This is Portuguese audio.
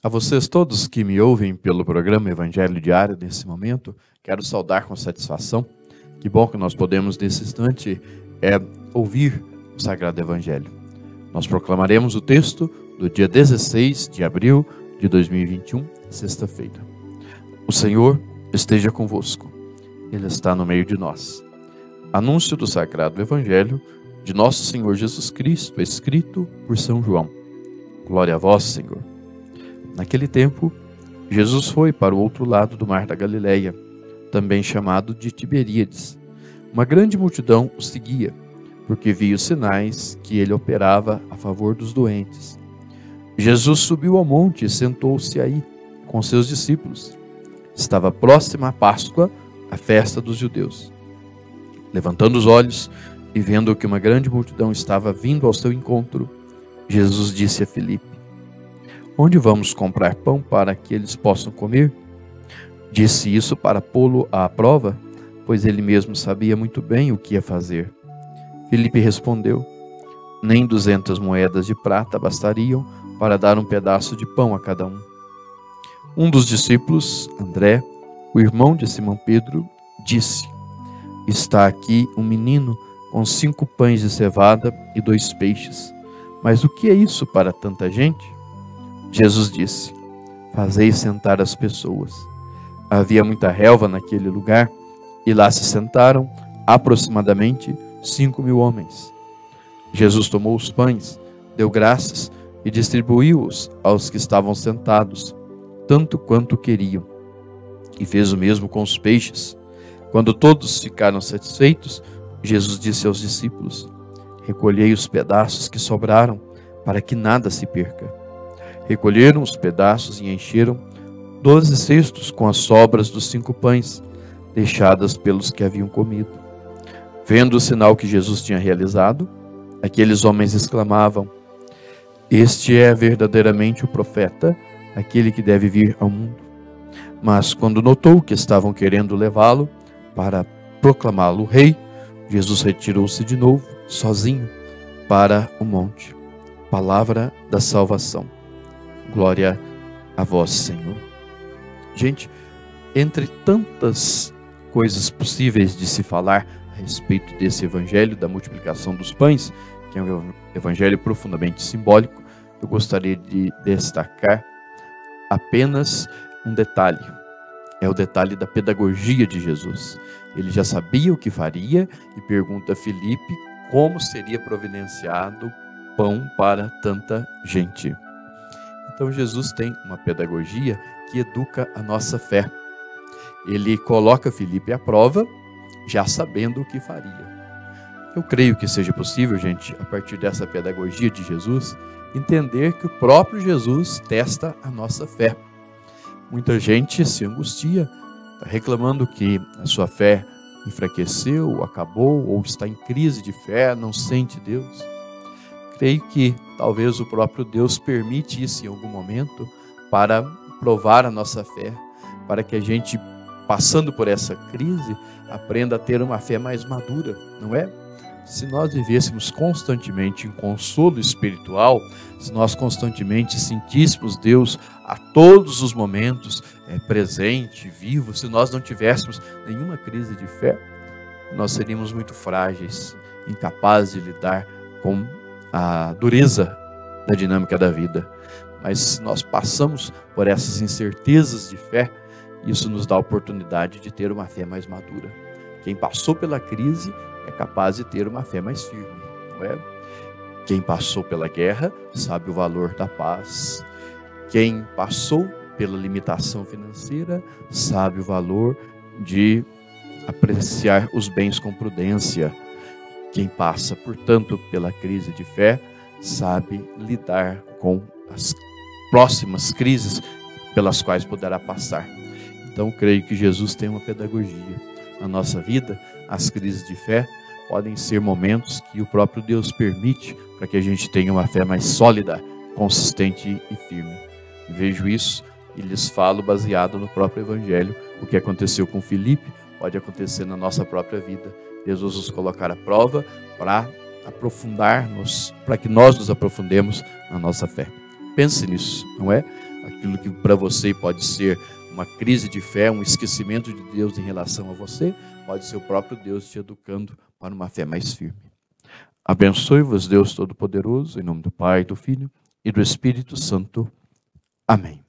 A vocês todos que me ouvem pelo programa Evangelho Diário nesse momento, quero saudar com satisfação. Que bom que nós podemos nesse instante ouvir o Sagrado Evangelho. Nós proclamaremos o texto do dia 16 de abril de 2021, sexta-feira. O Senhor esteja convosco. Ele está no meio de nós. Anúncio do Sagrado Evangelho de Nosso Senhor Jesus Cristo, escrito por São João. Glória a vós, Senhor. Naquele tempo, Jesus foi para o outro lado do mar da Galileia, também chamado de Tiberíades. Uma grande multidão o seguia, porque via os sinais que ele operava a favor dos doentes. Jesus subiu ao monte e sentou-se aí com seus discípulos. Estava próxima a Páscoa, a festa dos judeus. Levantando os olhos e vendo que uma grande multidão estava vindo ao seu encontro, Jesus disse a Filipe: "Onde vamos comprar pão para que eles possam comer?" Disse isso para pô-lo à prova, pois ele mesmo sabia muito bem o que ia fazer. Filipe respondeu: "Nem 200 moedas de prata bastariam para dar um pedaço de pão a cada um." Um dos discípulos, André, o irmão de Simão Pedro, disse: "Está aqui um menino com 5 pães de cevada e 2 peixes. Mas o que é isso para tanta gente?" Jesus disse: "Fazei sentar as pessoas." Havia muita relva naquele lugar, e lá se sentaram aproximadamente 5.000 homens. Jesus tomou os pães, deu graças e distribuiu-os aos que estavam sentados, tanto quanto queriam. E fez o mesmo com os peixes. Quando todos ficaram satisfeitos, Jesus disse aos discípulos: "Recolhei os pedaços que sobraram, para que nada se perca." Recolheram os pedaços e encheram 12 cestos com as sobras dos 5 pães, deixadas pelos que haviam comido. Vendo o sinal que Jesus tinha realizado, aqueles homens exclamavam: "Este é verdadeiramente o profeta, aquele que deve vir ao mundo." Mas quando notou que estavam querendo levá-lo para proclamá-lo rei, Jesus retirou-se de novo, sozinho, para o monte. Palavra da salvação. Glória a vós, Senhor. Gente, entre tantas coisas possíveis de se falar a respeito desse evangelho da multiplicação dos pães, que é um evangelho profundamente simbólico, eu gostaria de destacar apenas um detalhe. É o detalhe da pedagogia de Jesus. Ele já sabia o que faria e pergunta a Filipe como seria providenciado pão para tanta gente. Então Jesus tem uma pedagogia que educa a nossa fé. Ele coloca Filipe à prova, já sabendo o que faria. Eu creio que seja possível, gente, a partir dessa pedagogia de Jesus, entender que o próprio Jesus testa a nossa fé. Muita gente se angustia, reclamando que a sua fé enfraqueceu, acabou, ou está em crise de fé, não sente Deus. Creio que talvez o próprio Deus permite isso em algum momento para provar a nossa fé, para que a gente, passando por essa crise, aprenda a ter uma fé mais madura, não é? Se nós vivêssemos constantemente em consolo espiritual, se nós constantemente sentíssemos Deus a todos os momentos presente, vivo, se nós não tivéssemos nenhuma crise de fé, nós seríamos muito frágeis, incapazes de lidar com a dureza da dinâmica da vida. Mas se nós passamos por essas incertezas de fé, isso nos dá a oportunidade de ter uma fé mais madura. Quem passou pela crise é capaz de ter uma fé mais firme, não é? Quem passou pela guerra sabe o valor da paz. Quem passou pela limitação financeira sabe o valor de apreciar os bens com prudência. Quem passa, portanto, pela crise de fé sabe lidar com as próximas crises pelas quais poderá passar. Então, creio que Jesus tem uma pedagogia. Na nossa vida, as crises de fé podem ser momentos que o próprio Deus permite para que a gente tenha uma fé mais sólida, consistente e firme. E vejo isso e lhes falo baseado no próprio Evangelho. O que aconteceu com Filipe pode acontecer na nossa própria vida. Jesus nos colocar à prova para aprofundar-nos, para que nós nos aprofundemos na nossa fé. Pense nisso, não é? Aquilo que para você pode ser uma crise de fé, um esquecimento de Deus em relação a você, pode ser o próprio Deus te educando para uma fé mais firme. Abençoe-vos, Deus Todo-Poderoso, em nome do Pai, do Filho e do Espírito Santo. Amém.